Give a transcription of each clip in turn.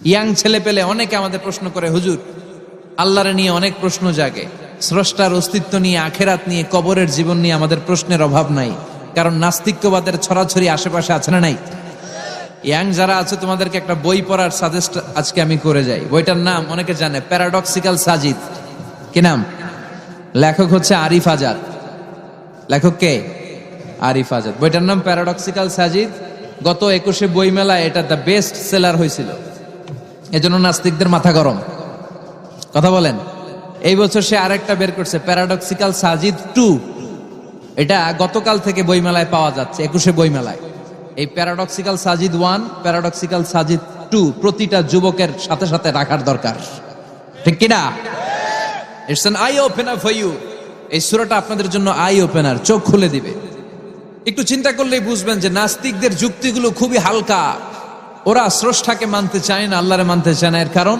Young ছেলে পেলে অনেকে আমাদের প্রশ্ন করে, হুজুর আল্লাহরে নিয়ে অনেক প্রশ্ন জাগে, স্রষ্টার অস্তিত্ব নিয়ে, আখেরাত নিয়ে, কবরের জীবন নিয়ে আমাদের প্রশ্নের অভাব নাই, কারণ নাস্তিক্যবাদের ছড়াছড়ি আশেপাশে আছে না নাই? ইয়াং যারা আছে তোমাদেরকে একটা বই পড়ার সাজেস্ট আজকে আমি করে যাই। বইটার নাম অনেকে জানে, প্যারাডক্সিক্যাল সাজিদ। কি নাম? লেখক হচ্ছে আরিফ আজাদ। লেখক কে? আরিফ আজাদ। বইটার নাম প্যারাডক্সিক্যাল সাজিদ। গত 21শে বই মেলায় এটা দ্য বেস্ট সেলার হয়েছিল, এজন্য নাস্তিকদের মাথা গরম। কথা বলেন। এই বছর সে আরেকটা বের করছে, প্যারাডক্সিক্যাল সাজিদ 2। এটা গতকাল থেকে বইমেলায় পাওয়া যাচ্ছে, 21শে বইমেলায়। এই প্যারাডক্সিক্যাল সাজিদ 1, প্যারাডক্সিক্যাল সাজিদ 2 প্রতিটা যুবকের সাথে সাথে রাখার দরকার, ঠিক কিনা? It's an eye opener for you. এই সূরাটা আপনাদের জন্য আই ওপেনার, চোখ খুলে দিবে। একটু চিন্তা করলেই বুঝবেন যে নাস্তিকদের যুক্তিগুলো খুবই হালকা। ওরা স্রষ্টাকে মানতে চায় না, আল্লাহরে মানতে চায় না। এর কারণ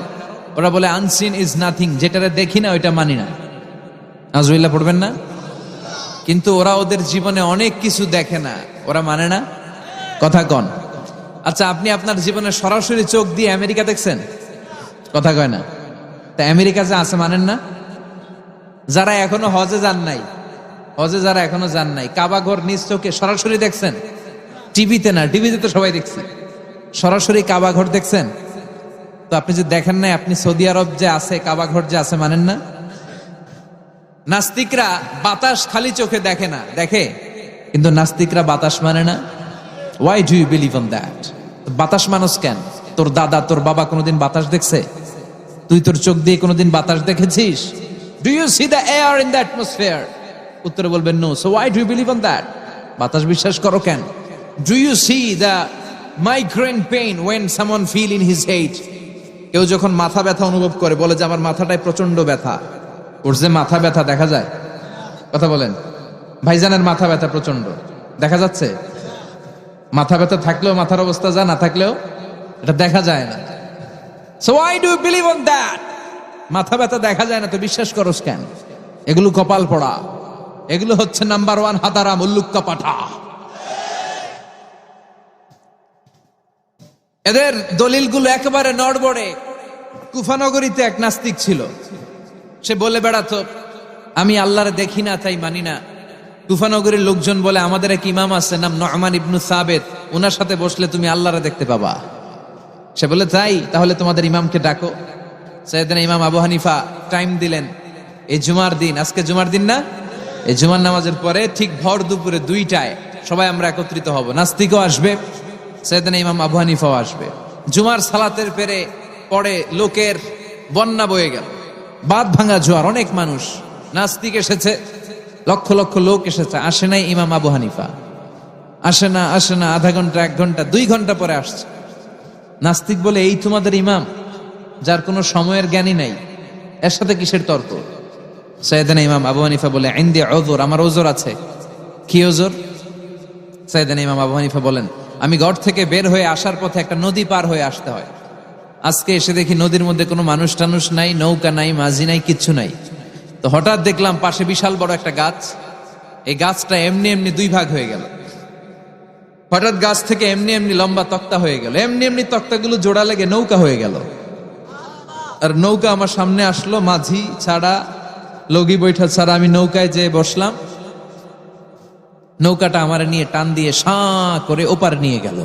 ওরা বলে আনসিন ইজ নাথিং, যেটারে দেখি না ওইটা মানি না। নাউজুবিল্লাহ পড়বেন না? কিন্তু ওরা ওদের জীবনে অনেক কিছু দেখে না, ওরা মানে না। কথা কন। আচ্ছা, আপনি আপনার জীবনে সরাসরি চোখ দিয়ে আমেরিকা দেখছেন? কথা কয় না। তা আমেরিকা যে আছে মানেন না? যারা এখনো হজে যান নাই, যারা এখনো যান নাই, কাবা ঘর নিজ চোখে সরাসরি দেখছেন? টিভিতে না, টিভিতে তো সবাই দেখছে। সরাসরি কাবা ঘর দেখছেন? তো আপনি যে দেখেন নাই, আপনি সৌদি আরব যে আছে, কাবা ঘর যে আছে মানেন না? নাস্তিকরা বাতাস খালি চোখে দেখে না, দেখে, কিন্তু নাস্তিকরা বাতাস মানে না। Why do you believe on that? বাতাস মানুষ কেন? তোর দাদা, তোর বাবা কোনোদিন বাতাস দেখছে? তুই তোর চোখ দিয়ে কোনোদিন বাতাস দেখেছিস? Do you see the air in the atmosphere? উত্তরে বলবেন no. So why do you believe on that? বাতাস বিশ্বাস করো কেন? Do you see the migraine pain when someone feel in his head? কেউ যখন মাথা ব্যথা অনুভব করে, বলে যে আমার মাথাটায় প্রচন্ড ব্যথা। ওর যে মাথা ব্যথা দেখা যায়? কথা বলেন। ভাইজানের মাথা ব্যথা প্রচন্ড দেখা যাচ্ছে? মাথা ব্যথা থাকলেও মাথার অবস্থা যা, না থাকলেও এটা দেখা যায় না। So why do you believe on that? মাথা ব্যথা দেখা যায় না তো বিশ্বাস করস কেন? এগুলো কপাল পড়া, এগুলো হচ্ছে নাম্বার 1 হাদারাম, উল্লুক্কা পাঠা। এদের দলিলগুলো একেবারে নড়বড়ে। কুফানগরীতে এক নাস্তিক ছিল, সে বলে বেড়াতো আমি আল্লাহরে দেখি না তাই মানি না। কুফানগরীর লোকজন বলে আমাদের এক ইমাম আছে, নাম নু'মান ইবনে সাবিত, ওনার সাথে বসলে তুমি আল্লাহরে দেখতে পাবা। সে বলে তাই, তাহলে তোমাদের ইমামকে ডাকো। সাইয়েদনা ইমাম আবু হানিফা টাইম দিলেন, এই জুমার দিন, আজকে জুমার দিন না, এই জুমার নামাজের পরে ঠিক ভর দুপুরে 2টায় সবাই আমরা একত্রিত হব। নাস্তিকও আসবে, সাইয়েদনা ইমাম আবু হানিফাও আসবে। জুমার সালাতের পরে লোকের বন্যা বয়ে গেল, বাঁধ ভাঙা জোয়ার, অনেক মানুষ। নাস্তিক এসেছে, লক্ষ লক্ষ লোক এসেছে, আসে নাই ইমাম আবু হানিফা। আসে না আধা ঘন্টা, 1 ঘন্টা, 2 ঘন্টা পরে আসছে। নাস্তিক বলে এই তোমাদের ইমাম, যার কোনো সময়ের জ্ঞানী নাই, এর সাথে কিসের তর্ক? সাইয়েদনা ইমাম আবু হানিফা বলে ইনদি উযর, আমার ওজর আছে। কি ওজর? সাইয়েদনা ইমাম আবু হানিফা বলেন আমি ঘর থেকে বের হয়ে আসার পথে একটা নদী পার হয়ে আসতে হয়। আজকে এসে দেখি নদীর মধ্যে কোনো মানুষ টানুষ নাই, নৌকা নাই, মাঝি নাই, কিচ্ছু নাই। তো হঠাৎ দেখলাম পাশে বিশাল বড় একটা গাছ, এই গাছটা এমনি এমনি 2 ভাগ হয়ে গেল। হঠাৎ গাছ থেকে এমনি এমনি লম্বা তক্তা হয়ে গেল, এমনি এমনি তক্তাগুলো জোড়া লেগে নৌকা হয়ে গেল। আর নৌকা আমার সামনে আসলো, মাঝি ছাড়া, লগি বৈঠা ছাড়া। আমি নৌকায় যেয়ে বসলাম, নৌকাটা আমার নিয়ে টান দিয়ে সাঁ করে ওপার নিয়ে গেল।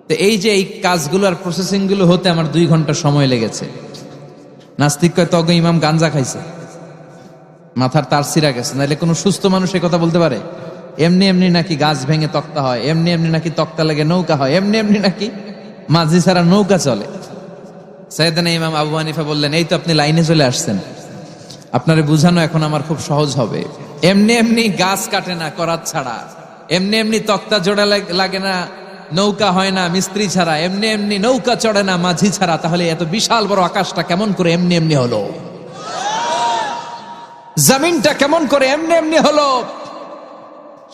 তো এই যে এই কাজগুলো আর প্রসেসিং গুলো হতে আমার 2 ঘন্টা সময় লেগেছে। নাস্তিক কয় তগ ইমাম গাঞ্জা খাইছে, মাথার তার ছিঁড়া গেছে, নাহলে কোনো সুস্থ মানুষ এই কথা বলতে পারে? এমনি এমনি নাকি গাছ ভেঙে তক্তা হয়, এমনি এমনি নাকি তক্তা লেগে নৌকা হয়, এমনি এমনি নাকি মাঝি ছাড়া নৌকা চলে? সাইয়েদনা ইমাম আবু হানিফা বললেন এই তো আপনি লাইনে চলে আসছেন, আপনারে বুঝানো এখন আমার খুব সহজ হবে। এমনি এমনি গাছ কাটে না করাত ছাড়া, এমনি এমনি তক্তা জোড়া লাগে না, নৌকা হয় না মিস্ত্রি ছাড়া, এমনি এমনি নৌকা চড়ে না মাঝি ছাড়া। তাহলে এত বিশাল বড় আকাশটা কেমন করে এমনি এমনি হলো? জমিনটা কেমন করে এমনি এমনি হলো?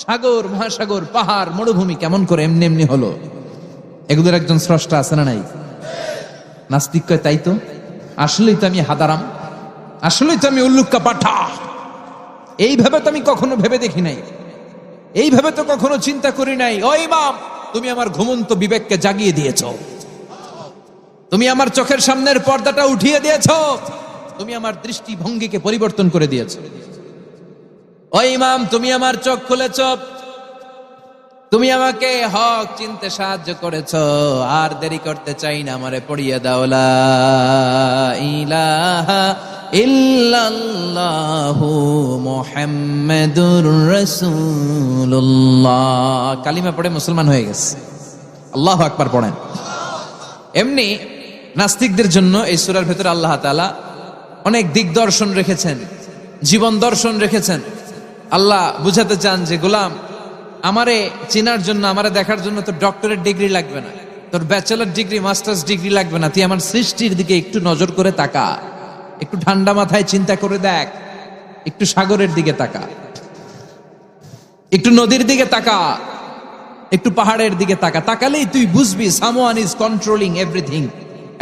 সাগর, মহাসাগর, পাহাড়, মরুভূমি কেমন করে এমনি এমনি হলো? এগুলোর একজন স্রষ্টা আছে না নাই? নাস্তিক কয় তাই তো, আসলেই তো আমি হাদারাম, আসলেই তো আমি উল্লুক্কা পাঠা। এইভাবে তো আমি কখনো ভেবে দেখি নাই, এইভাবে তো কখনো চিন্তা করি নাই। ও ইমাম, তুমি আমার ঘুমন্ত বিবেককে জাগিয়ে দিয়েছ। তুমি আমার চোখের সামনের পর্দাটা উঠিয়ে দিয়েছো, তুমি আমার দৃষ্টিভঙ্গিকে পরিবর্তন করে দিয়েছো। ও ইমাম, তুমি আমার চোখ খুলেছ, তুমি আমাকে হক চিনতে সাহায্য করেছো। আর দেরি করতে চাই না, আমারে পড়িয়ে দাও লা ইলাহা ইল্লাল্লাহু মুহাম্মাদুর রাসূলুল্লাহ। কালিমা পড়ে মুসলমান হয়ে গেছে। আল্লাহু আকবার পড়েন। এমনি নাস্তিকদের জন্য এই সূরার ভেতরে আল্লাহ তাআলা অনেক দিগদর্শন রেখেছেন, জীবন দর্শন রেখেছেন। আল্লাহ বুঝাতে চান যে গোলাম, আমারে চেনার জন্য, আমারে দেখার জন্য তোর ডক্টরেট ডিগ্রি লাগবে না, তোর ব্যাচেলর ডিগ্রি, মাস্টার্স ডিগ্রি লাগবে না। তুই আমার সৃষ্টির দিকে একটু নজর করে তাকা, একটু ঠান্ডা মাথায় চিন্তা করে দেখ, একটু সাগরের দিকে তাকা, একটু নদীর দিকে তাকা, একটু পাহাড়ের দিকে তাকা। তাকালেই তুই বুঝবি সামওয়ান ইজ কন্ট্রোলিং এভরিথিং।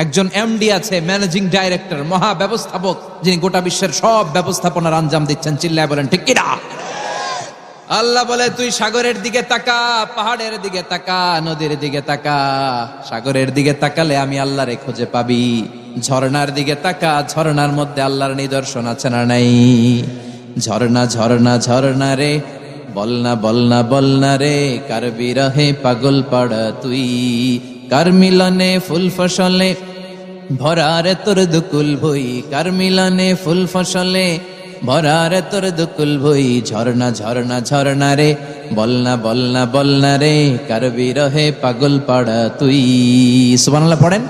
একজন এমডি আছে, ম্যানেজিং ডাইরেক্টর, মহা ব্যবস্থাপক, যিনি গোটা বিশ্বের সব ব্যবস্থাপনার আঞ্জাম দিচ্ছেন। চিল্লায় বলেন ঠিক কিনা? আল্লাহ বলে তুই সাগরের দিকে তাকা, পাহাড়ের দিকে তাকা, নদীর দিকে তাকা। সাগরের দিকে তাকালে আমি আল্লাহরে খুঁজে পাবি। ঝর্ণার দিকে তাকা, ঝর্ণার মধ্যে আল্লাহর নিদর্শন আছে না নাই? ঝর্ণা ঝর্ণা ঝর্ণা রে, বলনা বলনা বলনা রে, কার বিরহে পাগল পাড়া তুই, কার মিলনে ফুল ফসলে ভরারে তোর দুকুল ভই, কার মিলনে ফুল ফসলে ভরারে তোর দুকুল ভই। ঝর্ণা ঝর্ণা ঝর্ণা রে, বলনা বলনা বলনা রে, কার বিরহে পাগল পাড়া তুই। সুবহানাল্লাহ পড়েন।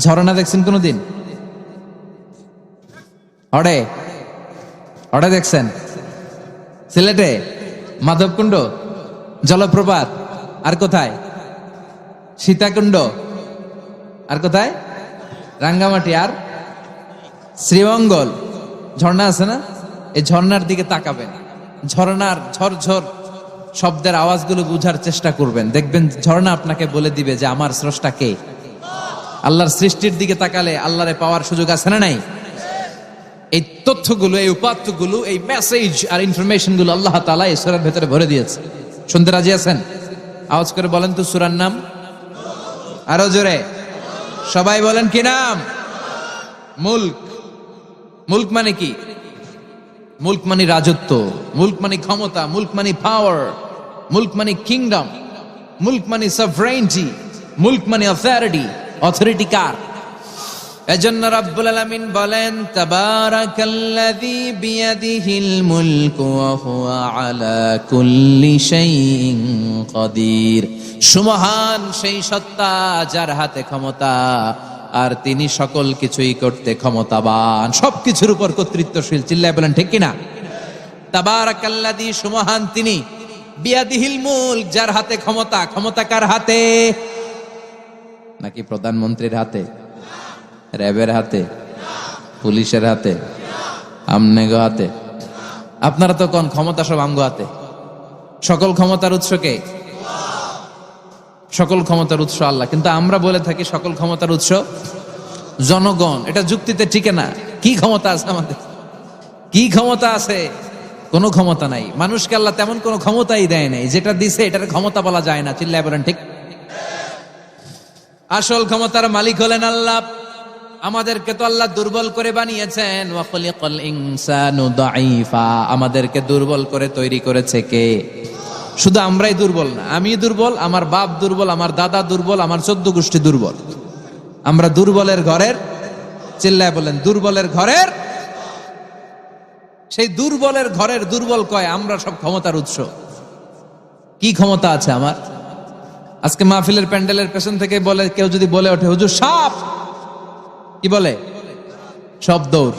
ঝর্ণা দেখছেন কোনদিন? হড়ে হড়ে দেখছেন? সিলেটে মাধবকুণ্ড জলপ্রপাত, আর কোথায়? সীতাকুণ্ড, আর কোথায়? রাঙ্গামাটি, আর শ্রীমঙ্গল। ঝর্ণা আছে না? এই ঝর্ণার দিকে তাকাবেন, ঝর্ণার ঝরঝর শব্দের আওয়াজগুলো বুঝার চেষ্টা করবেন, দেখবেন ঝর্ণা আপনাকে বলে দিবে যে আমার স্রষ্টা কে। আল্লাহর সৃষ্টির দিকে তাকালে আল্লাহরে পাওয়ার সুযোগ আছে না নাই? এই তথ্যগুলো, এই উপাত্তগুলো, এই মেসেজ আর ইনফরমেশন গুলো আল্লাহ তাআলা এই সূরার ভেতরে ভরে দিয়েছে। শুনতে রাজি আছেন? আওয়াজ করে বলেন তো সূরার নাম। আরো জোরে সবাই বলেন কি নাম? মুলক। মুলক মানে কি? মুলক মানে রাজত্ব, মুলক মানে ক্ষমতা, মুলক মানে পাওয়ার, মুলক মানে কিংডম, মুলক মানে সভরেইনটি, মুলক মানে অথরিটি। অথরিটি কার? এজন্য রাব্বুল আলামিন বলেন তাবারাকাল্লাযী বিয়াদিহিল মুলকু ওয়া হুয়া আলা কুল্লি শাইইন কাদির। সুমহান সেই সত্তা যার হাতে ক্ষমতা, আর তিনি সকল কিছুই করতে ক্ষমতাবান, সবকিছুর উপর কর্তৃত্বশীল। চিল্লায় বলেন ঠিক কিনা? তাবারাকাল্লাযী, সুমহান তিনি, বিয়াদিহিল মুলক, যার হাতে ক্ষমতা। ক্ষমতা কার হাতে? নাকি প্রধানমন্ত্রীর হাতে, র্যাবের হাতে, পুলিশের হাতে, আমনেগো হাতে? আপনারা তো কোন ক্ষমতা সব আমগো হাতে। সকল ক্ষমতার উৎস কে? সকল ক্ষমতার উৎস আল্লাহ। কিন্তু আমরা বলে থাকি সকল ক্ষমতার উৎস জনগণ। এটা যুক্তিতে টিকে না। কি ক্ষমতা আছে আমাদের? কি ক্ষমতা আছে? কোনো ক্ষমতা নাই। মানুষকে আল্লাহ তেমন কোনো ক্ষমতাই দেয় নাই। যেটা দিছে এটার ক্ষমতা বলা যায় না। চিল্লায় বলেন ঠিক। আসল ক্ষমতার মালিক হলেন আল্লাহ। আমাদেরকে তো আল্লাহ দুর্বল করে বানিয়েছেন। ওয়া খালাকাল ইনসানু দাঈফা, আমাদেরকে দুর্বল করে তৈরি করেছে কে? শুধু আমরাই দুর্বল না, আমি দুর্বল, আমার বাপ দুর্বল, আমার দাদা দুর্বল, আমার 14 গোষ্ঠী দুর্বল। আমরা দুর্বলের ঘরের, চিল্লায় বলেন দুর্বলের ঘরের। সেই দুর্বলের ঘরের দুর্বল কয় আমরা সব ক্ষমতার উৎস। কি ক্ষমতা আছে আমার? আজকে মাহফিলের প্যান্ডেলের পেছন থেকে বলে, কেউ যদি বলে ওঠে হুজুর সাপ, কি বলে? সব দৌড়।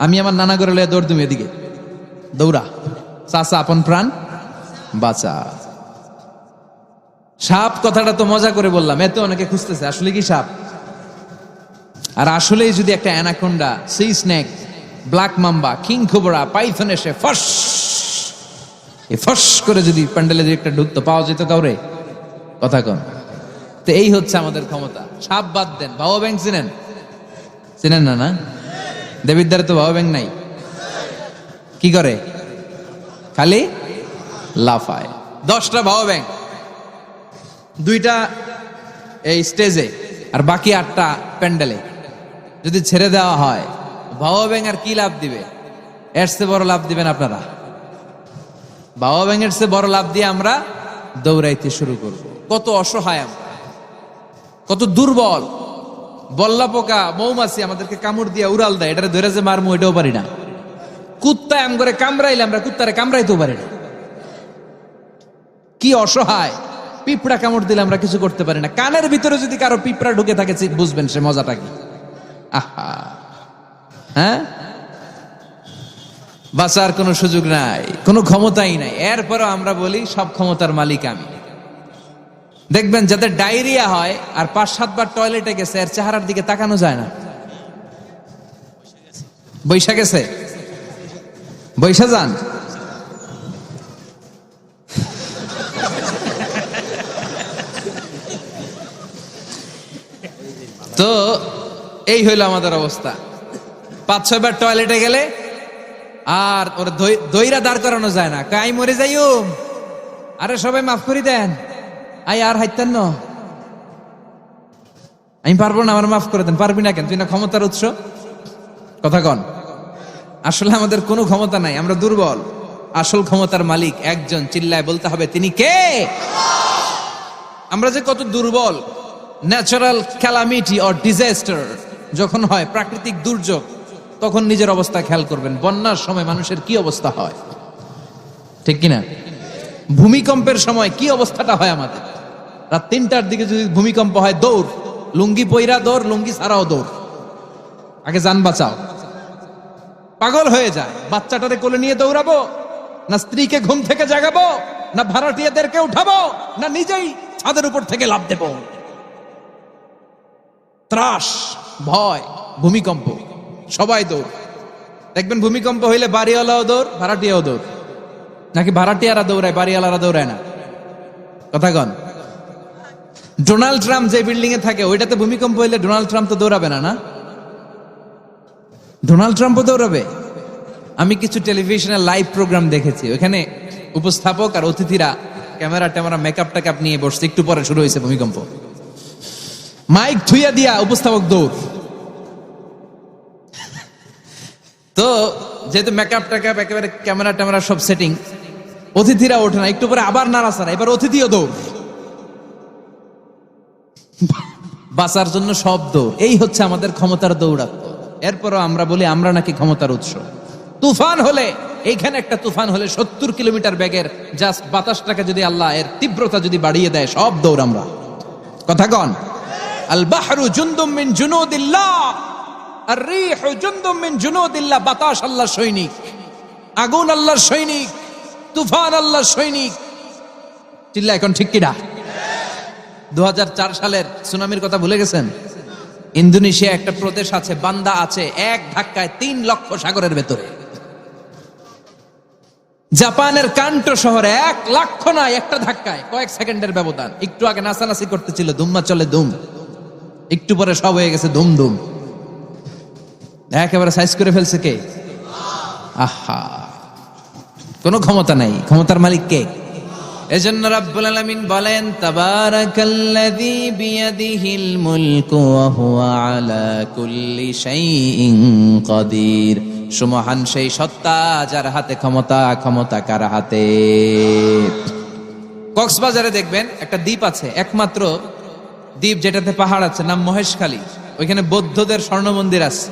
আমি আমার নানা করে লয়ে দৌড়, তুমি এদিকে দৌড়া, চাচা আপন প্রাণ বাঁচা। সাপ কথাটা তো মজা করে বললাম, এতে অনেকে খুঁজতেছে আসলে কি সাপ। আর আসলেই যদি একটা anaconda, C snake, black mamba, king cobra, Python এসে ফস করে যদি প্যান্ডেলে একটা ঢুকতো, পাওয়া যেত কাউরে? কথা কন। তো এই হচ্ছে আমাদের ক্ষমতা। সাপ বাদ দেন, বাবা ব্যাংক চিনেন? চিনেন না? না, দেবিদ্বারে তো বাবা ব্যাংক নাই। কি করে? খালি লাফায়। 10টা বাবা ব্যাংক, 2টা এই স্টেজে, আর বাকি 8টা প্যান্ডেলে। যদি ছেড়ে দেওয়া হয়, বাবা ব্যাং আর কি লাভ দিবে? এর চেয়ে বড় লাভ দিবেন আপনারা। বাবা ব্যাঙের চেয়ে বড় লাভ দিয়ে আমরা দৌড়াইতে শুরু করব। কত অসহায় আমরা, কত দুর্বল। বল্লা পোকা, মৌমাছি আমাদেরকে কামড় দিয়ে উড়াল দেয়, এটারে ধরে যে মারমু এটাও পারি না। কুত্তা এম করে কামড়াইলে আমরা কুত্তারে কামড়াইতেও পারি না। কি অসহায়। পিঁপড়া কামড় দিলে আমরা কিছু করতে পারি না। কানের ভিতরে যদি কারো পিঁপড়া ঢুকে থাকে বুঝবেন সে মজাটা কি। আহা, হ্যাঁ, বাঁচার কোনো সুযোগ নাই, কোনো ক্ষমতাই নাই। এরপরও আমরা বলি সব ক্ষমতার মালিক আমি। দেখবেন যাদের ডায়রিয়া হয় আর 5-7 বার টয়লেটে গেছে, এর চেহারার দিকে তাকানো যায় না। বৈশা গেছে, বৈশা যান। তো এই হইল আমাদের অবস্থা। 5-6 বার টয়লেটে গেলে আর ওর দইরা দাঁড় করানো যায় না। কাই মরে যাইও, আরে সবাই মাফ করে দেন, আই আর হাইতেন না, আমি পারবো না, আমার মাফ করে দেন। পারবি না কেন? তুই না ক্ষমতার উৎস। কথা কন। আসলে আমাদের কোনো ক্ষমতা নাই, আমরা দুর্বল। আসল ক্ষমতার মালিক একজন, চিল্লায় বলতে হবে তিনি কে। আমরা যে কত দুর্বল। ন্যাচারাল ক্যালামিটি অর ডিজাস্টার যখন হয়, প্রাকৃতিক দুর্যোগ, তখন নিজের অবস্থা খেয়াল করবেন। বন্যার সময় মানুষের কি অবস্থা হয়, ঠিক কিনা? ভূমিকম্পের সময় কি অবস্থাটা হয় আমাদের। রাত 3টার দিকে যদি ভূমিকম্প হয়, দৌড়, লুঙ্গি পইরা দৌড়, লুঙ্গি ছাড়াও দৌড়, আগে যান বাঁচাও। পাগল হয়ে যায়। বাচ্চাটারে কোলে নিয়ে দৌড়াবো, না স্ত্রীকে ঘুম থেকে জাগাবো, না ভাড়াটিয়াদেরকে উঠাবো, না নিজেই ছাদের উপর থেকে লাফ দেব। ত্রাস, ভয়, ভূমিকম্প, সবাই দৌড়। দেখবেন ভূমিকম্প হইলে বাড়িওয়ালাও দৌড়, ভাড়াটিয়াও দৌড়। নাকি ভাড়াটিয়ারা দৌড়ায়, বাড়িওয়ালারা দৌড়ায় না? কথা কন। ডোনাল্ড ট্রাম্প যে বিল্ডিং এ থাকে, ওইটাতে ভূমিকম্প হইলে ডোনাল্ড ট্রাম্প তো দৌড়াবে না? না, ডোনাল্ড ট্রাম্পও দৌড়াবে। আমি কিছু টেলিভিশনের লাইভ প্রোগ্রাম দেখেছি, ওখানে উপস্থাপক আর অতিথিরা ক্যামেরা ট্যামেরা মেকআপ টেকআপ নিয়ে বসছে। একটু পরে শুরু হয়েছে ভূমিকম্প, মাইক থুইয়া দিয়া উপস্থাপক দৌড়। তো যেহেতু মেকআপ টেকআপ একেবারে ক্যামেরা ট্যামেরা সব সেটিং, অতিথিরা ওঠে না। একটু পরে আবার নাড়াচাড়া, এবার অতিথিও দৌড়। বাঁচার জন্য সব দৌড়। এই হচ্ছে আমাদের ক্ষমতার দৌড়াত্ম। এরপরও আমরা বলি আমরা নাকি ক্ষমতার উৎস। তুফান হলে, এইখানে একটা তুফান হলে 70 কিলোমিটার বেগের জাস্ট বাতাসটাকে যদি আল্লাহ এর তীব্রতা যদি বাড়িয়ে দেয়, সব দৌড় আমরা। কথা কন। আল বাহরু জুনদুম মিন জুনুদিল্লাহ, আর রিহু জুনদুম মিন জুনুদিল্লাহ। বাতাস আল্লাহর সৈনিক, আগুন আল্লাহর সৈনিক, তুফান আল্লাহর সৈনিক। চিল্লা এখন ঠিক কিনা? 2004 সালের সুনামির কথা ভুলে গেছেন? ইন্দোনেশিয়া একটা প্রদেশ আছে, বান্দা আছে, এক ধাক্কায় 3 লক্ষ সাগরের ভেতরে। জাপানের কান্টো শহরে 1 লক্ষ নয়, একটা ধাক্কায়, কয়েক সেকেন্ডের ব্যবধান। একটু আগে নাচানাচি করতেছিল, ধুম্মা চলে ধুম, একটু পরে সব হয়ে গেছে ধুম ধুম। একেবারে সাইজ করে ফেলছে কে? আহা, কোনো ক্ষমতা নাই। ক্ষমতার মালিক কে? এজন্য রাব্বুল আলামিন বলেন, তাবারাকাল্লাযী বিয়াদিহিল মুলকু ওয়া হুয়া আলা কুল্লি শাইইন কাদির। সুমহান সেই সত্তা যার হাতে ক্ষমতা, ক্ষমতা কার হাতে? কক্সবাজারে দেখবেন একটা দ্বীপ আছে, একমাত্র দ্বীপ যেটাতে পাহাড় আছে, নাম মহেশখালী। ওইখানে বৌদ্ধদের স্বর্ণ মন্দির আছে।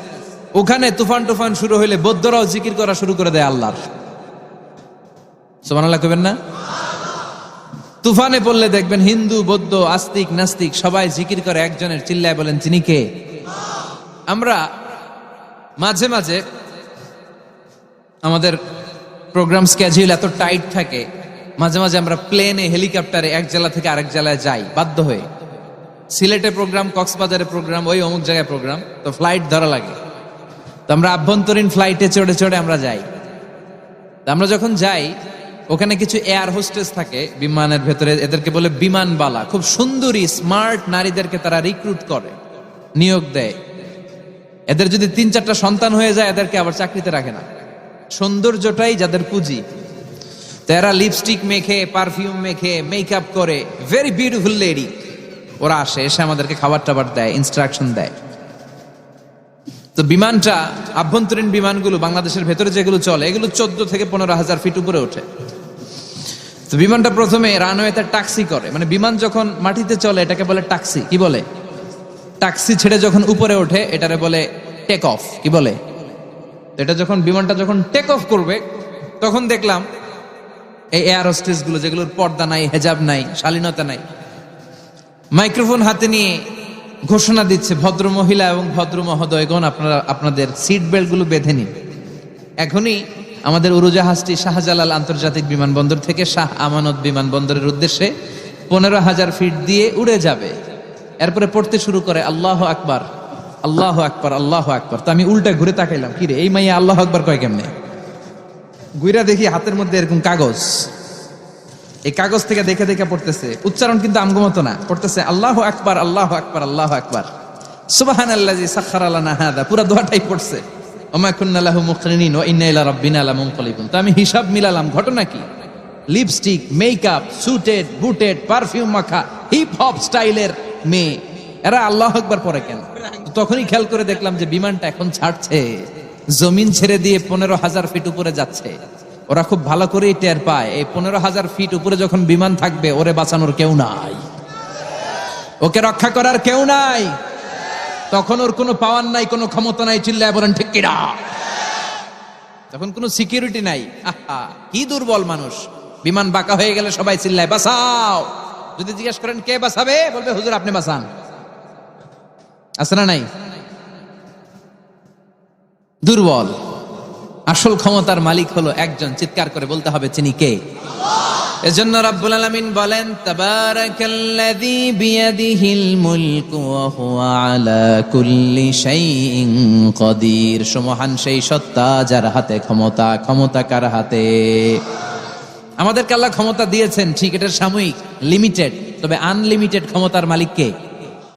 ওখানে তুফান টুফান শুরু হইলে বৌদ্ধরাও জিকির করা শুরু করে দেয় আল্লাহর। সুবহানাল্লাহ কইবেন না? তুফানে পড়লে দেখবেন হিন্দু, বৌদ্ধ, আস্তিক, নাস্তিক সবাই জিকির করে একজনের। চিল্লায় বলেন তিনি কে? আমরা মাঝে মাঝে আমাদের প্রোগ্রাম স্কেডিউল এত টাইট থাকে, মাঝে মাঝে আমরা প্লেনে, হেলিকপ্টারে এক জেলা থেকে আরেক জেলায় যাই বাধ্য হয়ে। সিলেটে প্রোগ্রাম, কক্সবাজারে প্রোগ্রাম, ওই অমুক জায়গায় প্রোগ্রাম, তো ফ্লাইট ধরা লাগে। তো আমরা আভ্যন্তরীণ ফ্লাইটে চড়ে চড়ে আমরা যাই। তো আমরা যখন যাই, ওখানে কিছু এয়ার হোস্টেস থাকে বিমানের ভেতরে, এদেরকে বলে বিমানবালা। খুব সুন্দরী স্মার্ট নারীদেরকে তারা রিক্রুট করে, নিয়োগ দেয়। এদের যদি 3-4টা সন্তান হয়ে যায়, এদেরকে আবার চাকরিতে রাখে না। সৌন্দর্যটাই যাদের পুঁজি। তো এরা লিপস্টিক মেখে, পারফিউম মেখে, মেকআপ করে, ভেরি বিউটিফুল লেডি। ওরা আসে, এসে আমাদেরকে খাবার টাবার দেয়, ইনস্ট্রাকশন দেয়। তো বিমানটা, আভ্যন্তরীণ বিমানগুলো বাংলাদেশের ভেতরে যেগুলো চলে এগুলো 14 থেকে 15,000 ফিট উপরে ওঠে। তো বিমানটা প্রথমে রানওয়েতে টাক্সি করে, মানে বিমান যখন মাটিতে চলে এটাকে বলে টাক্সি। কি বলে? টাক্সি ছেড়ে যখন উপরে ওঠে এটারে বলে টেক অফ। কি বলে? এটা যখন বিমানটা যখন টেক অফ করবে তখন দেখলাম এই এয়ার হোস্টেস গুলো, যেগুলোর পর্দা নাই, হেজাব নাই, শালীনতা নাই, মাইক্রোফোন হাতে নিয়ে ঘোষণা দিচ্ছে, ভদ্র মহিলা এবং ভদ্র মহোদয়গণ, আপনারা আপনাদের সিট বেল্ট গুলো বেঁধে নিন। এখনই আমাদের উড়োজাহাজটি শাহজালাল আন্তর্জাতিক বিমানবন্দর থেকে শাহ আমানত বিমানবন্দরের উদ্দেশ্যে 15,000 ফিট দিয়ে উড়ে যাবে। এরপরে পড়তে শুরু করে আল্লাহ আকবার, আল্লাহ আকবার, আল্লাহ আকবার। তো আমি উল্টা ঘুরে তাকাইলাম, কিরে এই মাইয়া আল্লাহ আকবার কয় কেমনে? গুইরা দেখি হাতের মধ্যে এরকম কাগজ, এই কাগজ থেকে দেখে দেখে পড়তেছে, উচ্চারণ কিন্তু আমগো মতো না, পড়তেছে আল্লাহ আকবার, আল্লাহ আকবার, আল্লাহ আকবার, সুবহানাল্লাযী সাখখারা লানা হাযা, পুরো দোয়াটাই পড়ছে। ওমা কুন্না লাহু মুকরিনিন ওয়া ইন্না ইলা রাব্বিনা লামুনকালিবুন। তো আমি হিসাব মিলালাম, ঘটনা কি? লিপস্টিক, মেকআপ, সুটেড, বুটেড, পারফিউম মাখা, হিপ হপ স্টাইলের মেয়ে, এরা আল্লাহ আকবার পড়ে কেন? তখনই খেয়াল করে দেখলাম যে বিমানটা এখন ছাড়ছে, জমিন ছেড়ে দিয়ে 15,000 ফিট উপরে যাচ্ছে। ওরা খুব ভালো করেই টের পায় এই 15,000 ফিট উপরে যখন বিমান থাকবে ওরে বাঁচানোর কেউ নাই, ওকে রক্ষা করার কেউ নাই, তখন ওর কোনো পাওয়ার নাই, কোনো ক্ষমতা নাই। চিল্লায় বলেন ঠিক কিনা? তখন কোনো সিকিউরিটি নাই। আহা, কি দুর্বল মানুষ! বিমান বাঁকা হয়ে গেলে সবাই চিল্লায় বাঁচাও। যদি জিজ্ঞেস করেন কে বাঁচাবে, বলবে হুজুর আপনি বাঁচান। আছে না নাই? দুর্বল। আসল ক্ষমতার মালিক হলো একজন, চিৎকার করে বলতে হবে তিনি কে? এজন্য রাব্বুল আলামিন বলেন তাবারাকাল্লাযী বিয়াদিহিল মুলকু ওয়া হুয়া আলা কুল্লি শাইইন কাদির। সুমহান সেই সত্তা যার হাতে ক্ষমতা। ক্ষমতা কার হাতে? আমাদেরকে আল্লাহ ক্ষমতা দিয়েছেন, ঠিক, এটা সাময়িক, লিমিটেড, তবে আনলিমিটেড ক্ষমতার মালিক কে?